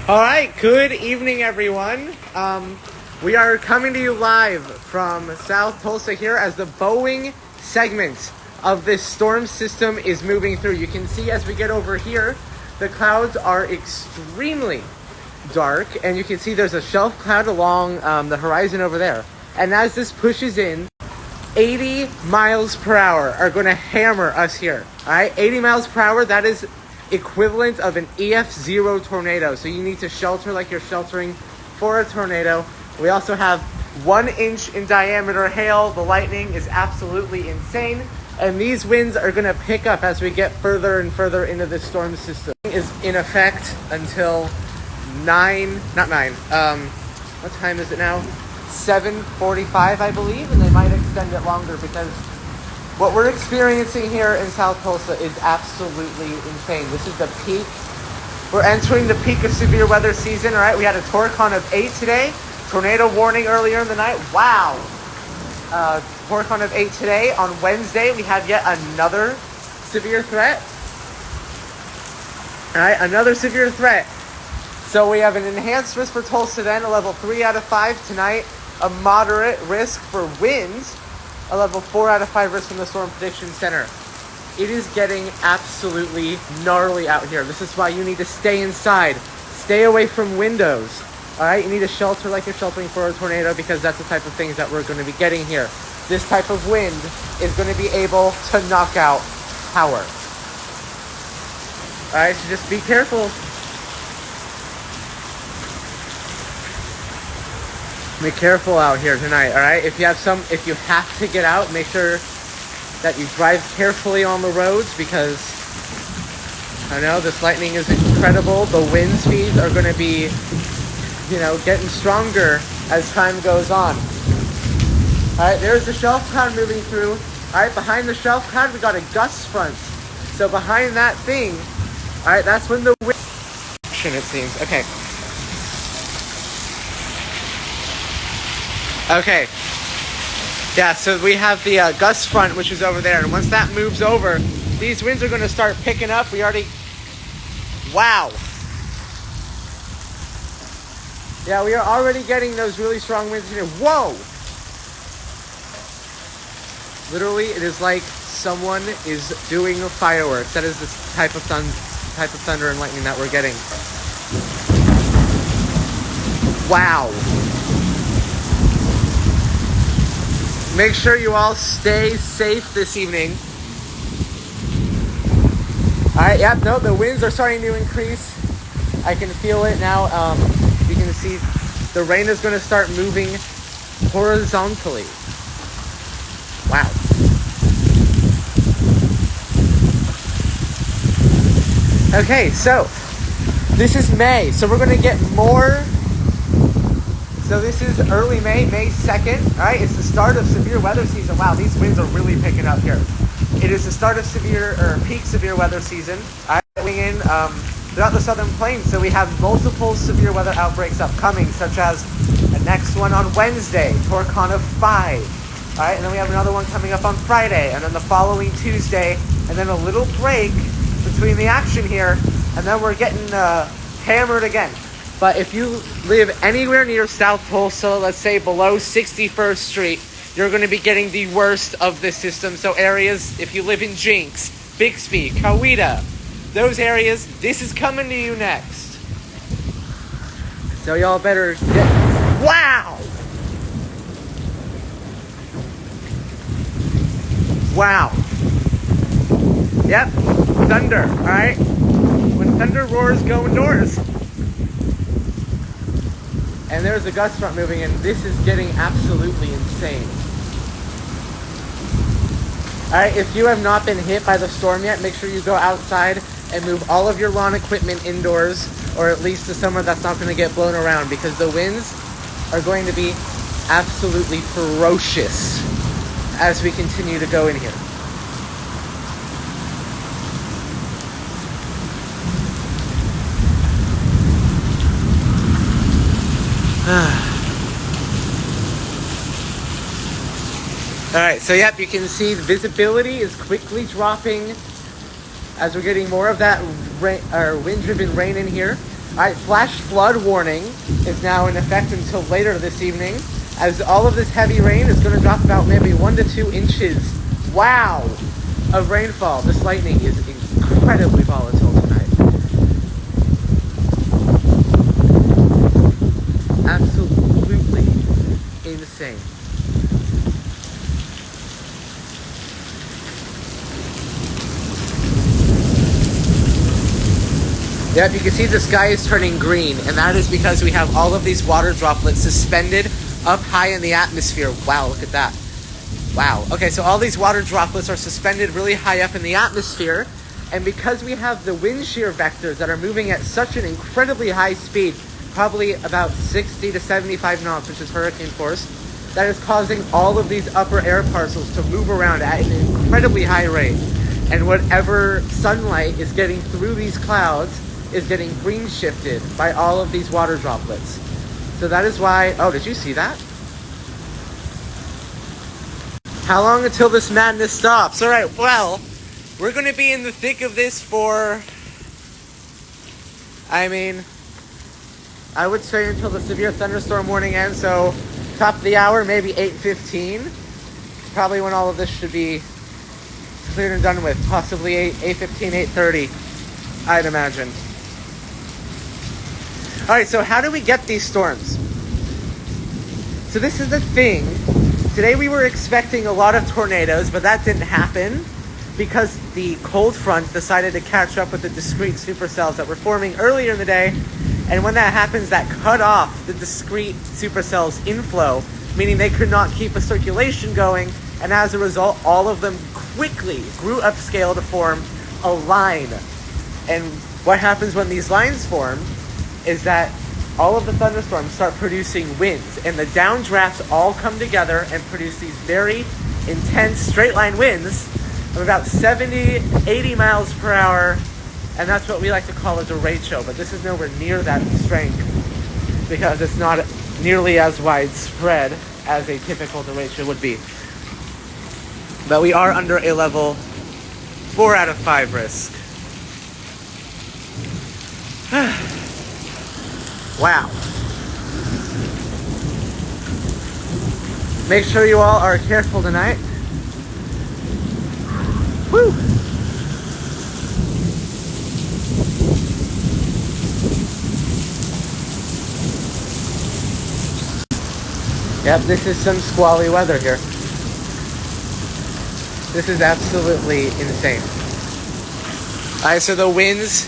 All right, good evening, everyone. We are coming to you live from South Tulsa here as the Boeing segment of this storm system is moving through. You can see as we get over here, the clouds are extremely dark, and you can see there's a shelf cloud along the horizon over there. And as this pushes in, 80 miles per hour are going to hammer us here. All right, 80 miles per hour, that is equivalent of an EF0 tornado. So you need to shelter like you're sheltering for a tornado. We also have 1 inch in diameter hail. The lightning is absolutely insane. And these winds are going to pick up as we get further and further into this storm system. It is in effect until what time is it now? 7:45, I believe, and they might extend it longer because what we're experiencing here in South Tulsa is absolutely insane. This is the peak. We're entering the peak of severe weather season, all right? We had a Torcon of 8 today. Tornado warning earlier in the night. Wow. Torcon of 8 today. On Wednesday, we had yet another severe threat. All right, another severe threat. So we have an enhanced risk for Tulsa then, a level 3 out of 5 tonight. A moderate risk for winds, a level 4 out of 5 risk from the Storm Prediction Center. It is getting absolutely gnarly out here. This is why you need to stay inside. Stay away from windows. All right, you need to shelter like you're sheltering for a tornado because that's the type of things that we're going to be getting here. This type of wind is going to be able to knock out power. All right, so just be careful. Be careful out here tonight, all right? If you have to get out, make sure that you drive carefully on the roads because I know this lightning is incredible. The wind speeds are going to be, getting stronger as time goes on. All right, there's the shelf cloud moving through. All right, behind the shelf cloud, we got a gust front. So behind that thing, all right, that's when the wind, it seems. Okay. Yeah, so we have the gust front, which is over there. And once that moves over, these winds are going to start picking up. Wow. Yeah, we are already getting those really strong winds here. Whoa! Literally, it is like someone is doing fireworks. That is the type of thunder and lightning that we're getting. Wow. Make sure you all stay safe this evening. All right, yep, no, the winds are starting to increase. I can feel it now. You can see the rain is going to start moving horizontally. Wow. Okay, so this is May. So we're going to get more. So this is early May 2nd, all right? It's the start of severe weather season. Wow, these winds are really picking up here. It is the start of peak severe weather season. I'm going in throughout the Southern Plains, so we have multiple severe weather outbreaks upcoming, such as the next one on Wednesday, Torcon of 5, all right? And then we have another one coming up on Friday, and then the following Tuesday, and then a little break between the action here, and then we're getting hammered again. But if you live anywhere near South Tulsa, let's say below 61st Street, you're going to be getting the worst of this system. So areas, if you live in Jinx, Bixby, Coweta, those areas, this is coming to you next. So y'all better get... Wow! Wow. Yep, thunder, all right? When thunder roars, go indoors. And there's a gust front moving in. This is getting absolutely insane. All right, if you have not been hit by the storm yet, make sure you go outside and move all of your lawn equipment indoors, or at least to somewhere that's not going to get blown around, because the winds are going to be absolutely ferocious as we continue to go in here. All right, so yep, you can see the visibility is quickly dropping as we're getting more of that wind-driven rain in here. Alright, flash flood warning is now in effect until later this evening, as all of this heavy rain is going to drop about maybe 1 to 2 inches, wow, of rainfall. This lightning is incredibly volatile tonight. Absolutely insane. Yep, you can see the sky is turning green, and that is because we have all of these water droplets suspended up high in the atmosphere. Wow, look at that. Wow. Okay, so all these water droplets are suspended really high up in the atmosphere, and because we have the wind shear vectors that are moving at such an incredibly high speed, probably about 60 to 75 knots, which is hurricane force, that is causing all of these upper air parcels to move around at an incredibly high rate. And whatever sunlight is getting through these clouds is getting green shifted by all of these water droplets. So that is why, oh, did you see that? How long until this madness stops? All right, well, we're going to be in the thick of this for, I mean, I would say until the severe thunderstorm warning ends. So top of the hour, maybe 8:15. Probably when all of this should be cleared and done with. Possibly 8:15, 8:30, I'd imagine. All right, so how do we get these storms? So this is the thing. Today we were expecting a lot of tornadoes, but that didn't happen because the cold front decided to catch up with the discrete supercells that were forming earlier in the day. And when that happens, that cut off the discrete supercells inflow, meaning they could not keep a circulation going. And as a result, all of them quickly grew upscale to form a line. And what happens when these lines form is that all of the thunderstorms start producing winds, and the downdrafts all come together and produce these very intense straight line winds of about 70, 80 miles per hour, and that's what we like to call a derecho, but this is nowhere near that strength because it's not nearly as widespread as a typical derecho would be. But we are under a level 4 out of 5 risk. Wow. Make sure you all are careful tonight. Woo! Yep, this is some squally weather here. This is absolutely insane. Alright, so the winds,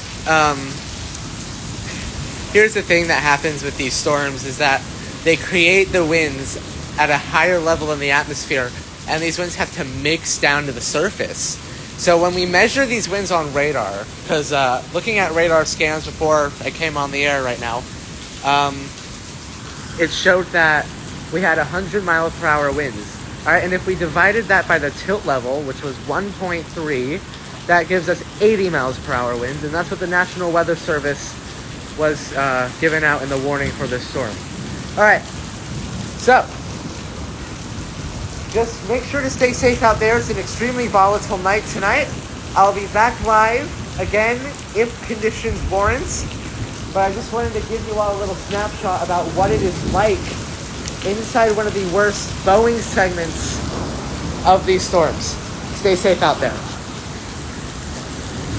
here's the thing that happens with these storms is that they create the winds at a higher level in the atmosphere, and these winds have to mix down to the surface. So when we measure these winds on radar, because looking at radar scans before I came on the air right now, it showed that we had 100 mile per hour winds. All right, and if we divided that by the tilt level, which was 1.3, that gives us 80 miles per hour winds, and that's what the National Weather Service was given out in the warning for this storm. All right, so just make sure to stay safe out there. It's an extremely volatile night tonight. I'll be back live again if conditions warrant, but I just wanted to give you all a little snapshot about what it is like inside one of the worst Boeing segments of these storms. Stay safe out there.